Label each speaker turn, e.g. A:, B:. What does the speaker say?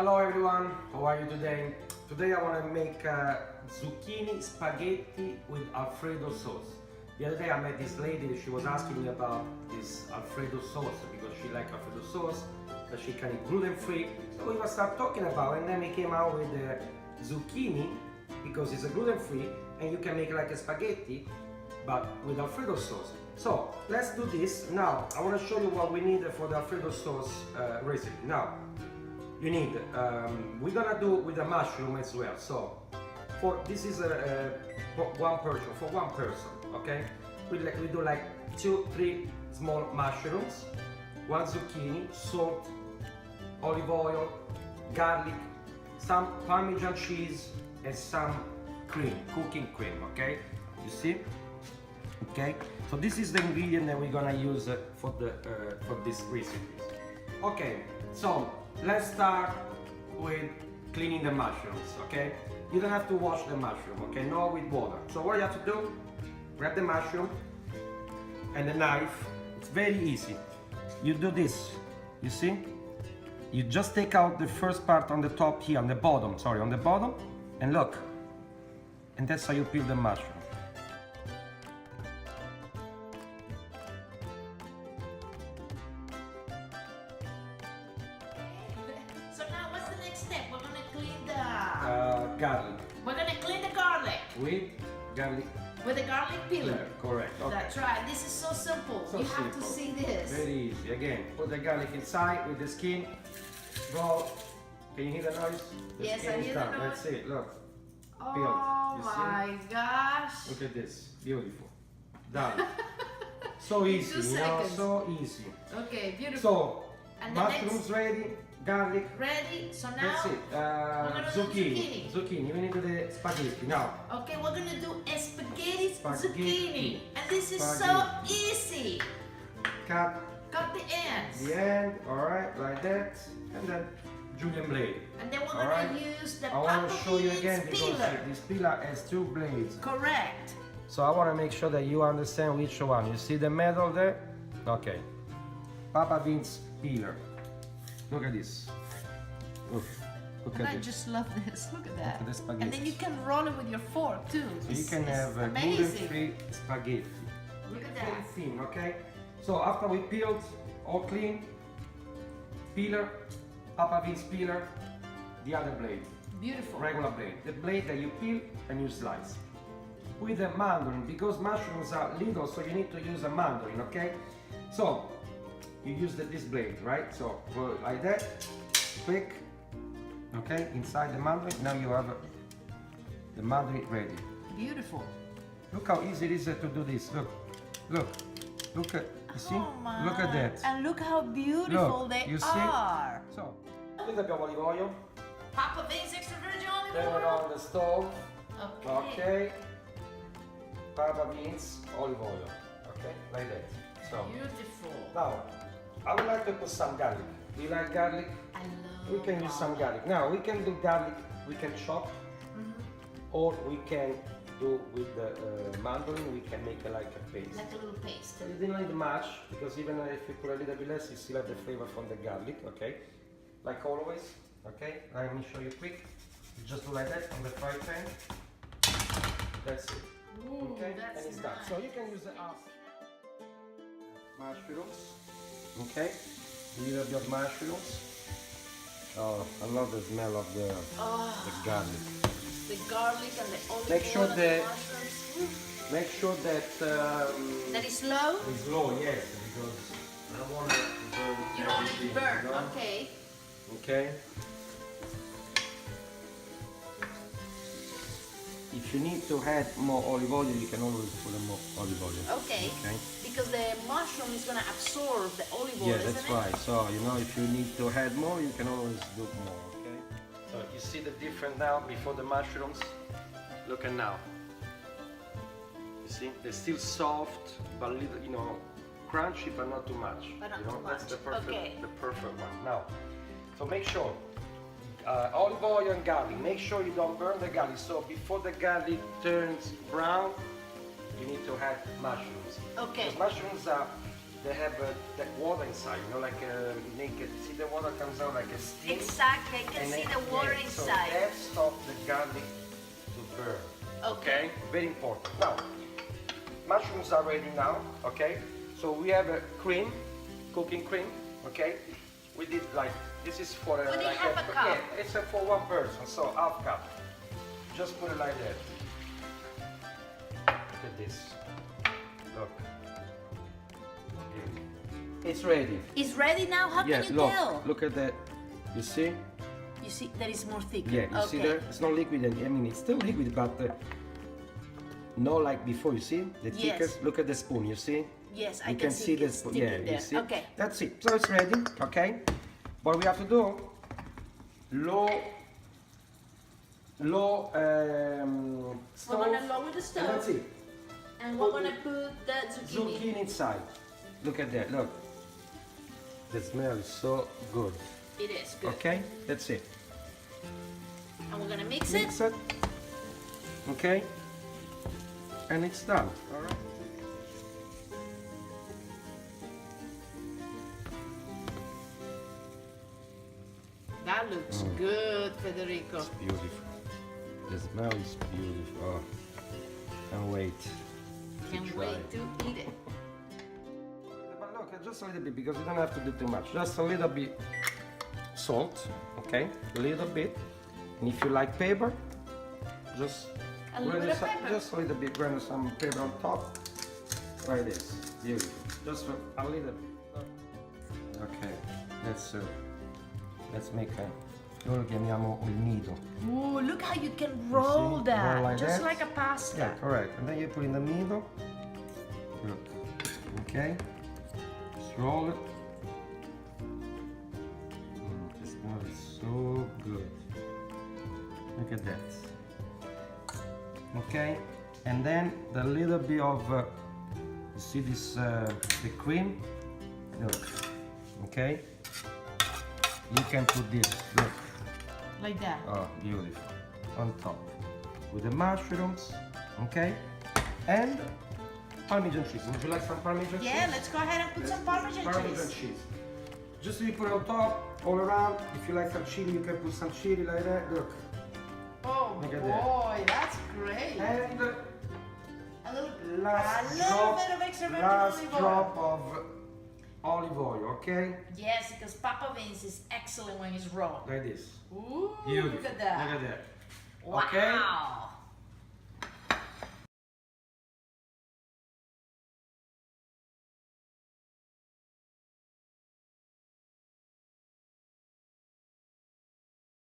A: Hello everyone, how are you today? Today I want to make zucchini spaghetti with Alfredo sauce. The other day I met this lady, she was asking me about this Alfredo sauce because she likes Alfredo sauce, that she can eat gluten free. So we start talking about it, and then we came out with the zucchini because it's a gluten free and you can make like a spaghetti but with Alfredo sauce. So let's do this. Now I want to show you what we need for the Alfredo sauce recipe. Now you need, we're gonna do with the mushroom as well. So for this is for one person, okay? We do like 2-3 small mushrooms, 1 zucchini, salt, olive oil, garlic, some Parmesan cheese, and some cream, cooking cream, okay? You see? Okay, so this is the ingredient that we're gonna use for this recipe. Okay, so let's start with cleaning the mushrooms. Okay, you don't have to wash the mushroom. Okay, no with water. So what you have to do? Grab the mushroom and the knife. It's very easy. You do this. You see? You just take out the first part on the top here, on the bottom. Sorry, on the bottom, and look. And that's how you peel the mushroom. Garlic.
B: We're gonna clean the garlic.
A: With garlic.
B: With a garlic peeler.
A: Yeah, correct. Okay.
B: That's right. This is so simple.
A: So
B: you
A: simple.
B: have to see this.
A: Very easy. Again, put the garlic inside with the skin. Roll. Can you hear the noise? The
B: Yes,
A: skin
B: I
A: is
B: hear
A: done.
B: the noise.
A: Let's see it. Look.
B: Oh
A: Peeled. You
B: my gosh.
A: Look at this. Beautiful. Done. So easy.
B: 2
A: You know,
B: seconds.
A: so easy.
B: Okay, beautiful.
A: So
B: And the
A: mushrooms ready. Garlic.
B: Ready? So now
A: That's it.
B: gonna do
A: Zucchini. Zucchini. We need to do the spaghetti now.
B: Okay, we're gonna do a spaghetti
A: Spaghetti.
B: zucchini. And this is so
A: Spaghetti.
B: easy.
A: Cut
B: Cut the ends.
A: the end. All right, like that, and then Julian blade.
B: And then we're
A: All
B: gonna
A: right.
B: use the
A: I want
B: Papa
A: to show you
B: Vince
A: again because
B: peeler.
A: this peeler has 2 blades.
B: Correct.
A: So I want to make sure that you understand which one. You see the metal there? Okay. Papa Vince peeler. Look at this. Look
B: And
A: at
B: I
A: this.
B: just love this. Look at that.
A: at the spaghetti.
B: And then you can roll it with your fork too.
A: So you can have
B: amazing.
A: gluten-free spaghetti.
B: Look at
A: Very
B: that.
A: thin, okay? So after we peeled, all clean, peeler, Papa Vince peeler, the other blade,
B: Beautiful.
A: regular blade, the blade that you peel and you slice. With a mandarin, because mushrooms are little, so you need to use a mandarin, okay? So you use this blade, right? So go like that, quick, okay? Inside the mandarin, now you have the mandarin ready.
B: Beautiful.
A: Look how easy it is to do this. Look at, you see?
B: Oh my.
A: Look at that.
B: And look how beautiful
A: Look,
B: they
A: you see?
B: are.
A: So, qui abbiamo olive oil,
B: Papa Vince extra virgin olive
A: then
B: oil.
A: on the stove,
B: Okay.
A: okay? Papa Vince olive oil, okay? Like that. So,
B: Beautiful.
A: now, I would like to put some garlic. Do you like garlic?
B: I love
A: We can use some garlic. Now, we can do garlic, we can chop, or we can do with the mandarin, we can make like a paste.
B: like a little paste.
A: So you didn't need much, because even if you put a little bit less, you still have the flavor from the garlic, okay? Like always, okay? Let me show you quick. You just do like that on the fry pan. That's it.
B: Ooh,
A: Okay?
B: that's
A: And it's done.
B: nice.
A: So you can use the mushrooms, okay? A little bit of mushrooms. Oh, I love the smell of the garlic.
B: The garlic and the olive
A: Make sure
B: oil and
A: that-
B: the mushrooms.
A: Make sure that
B: That is low.
A: it's low, yes, because I don't want it to burn.
B: You don't want it to
A: everything,
B: burn.
A: you know?
B: Okay.
A: Okay. If you need to add more olive oil, you can always put more olive oil.
B: Okay.
A: Okay.
B: Because the mushroom is gonna absorb the olive oil,
A: Yeah,
B: isn't
A: that's
B: it?
A: right. So you know, if you need to add more, you can always do more. Okay. So you see the difference now before the mushrooms. Look at now. You see, they're still soft, but a little, you know, crunchy, but not too much.
B: But not
A: you know,
B: too
A: that's
B: much.
A: the perfect,
B: Okay.
A: the perfect one. Now, so make sure. Olive oil and garlic. Make sure you don't burn the garlic. So before the garlic turns brown, you need to add mushrooms.
B: Okay.
A: Because mushrooms are they have that water inside, you know, like naked. See the water comes out like a steam.
B: Exactly, I can see the water inside.
A: So that stops the garlic to burn. Okay. Very important. Now, mushrooms are ready now. Okay. So we have a cream, cooking cream. Okay. We did like this is for
B: We did
A: like
B: half a cup.
A: Yeah, it's for one person. So half cup. Just put it like that. Look at this. Look. It's ready.
B: It's ready now? How
A: Yes,
B: can you tell?
A: look at that. You see?
B: You see that is more thick.
A: Yeah, you see there? It's not liquid. I mean, it's still liquid, but not like before. You see? The thicker.
B: Yes.
A: Look at the spoon. You see?
B: Yes, I
A: You
B: can see
A: the
B: it's
A: spoon.
B: sticking
A: Yeah,
B: there.
A: you see?
B: Okay.
A: That's it. So it's ready. Okay. What we have to do? Low stove.
B: We're gonna lower the stove.
A: And that's it.
B: And we're gonna put the zucchini.
A: Zucchini inside. Look at that. Look. The smell is so good.
B: It is good.
A: Okay. That's it.
B: And we're gonna mix
A: Mix
B: it.
A: it. Okay. And it's done. All right.
B: That looks good, Federico.
A: It's beautiful. The smell is beautiful. Oh, can't wait.
B: Can't
A: try
B: wait
A: it.
B: to eat it.
A: But look, just a little bit because you don't have to do too much. Just a little bit salt, okay? A little bit. And if you like pepper, just
B: A little
A: grind
B: bit of
A: some-
B: pepper.
A: Just a little bit, grind some pepper on top. Like this. Beautiful. Just a little bit. Okay, let's make a. Noi lo chiamiamo il nido.
B: Ooh, look how you can roll
A: see?
B: that.
A: Roll like
B: just
A: that.
B: like a pasta.
A: Yeah, correct. And then you put in the middle. Look. Okay. Just roll it. The smell is so good. Look at that. Okay. And then the little bit of you see this the cream. Look. Okay. You can put this. Look.
B: Like that.
A: Oh, beautiful. On top. With the mushrooms, okay? And Parmesan cheese. Would you like some Parmesan cheese?
B: Yeah, let's go ahead and put some Parmesan cheese.
A: cheese. Just you put on top, all around. If you like some chili, you can put some chili like that. Look.
B: Oh
A: Look at
B: boy, that's great.
A: And
B: A little
A: last
B: bit of extra virgin
A: last
B: olive oil.
A: drop of olive oil, okay?
B: Yes, because Papa Vince is excellent when it's raw.
A: Like this.
B: Ooh,
A: Beautiful.
B: look at that.
A: Look at that.
B: Wow.
A: Okay?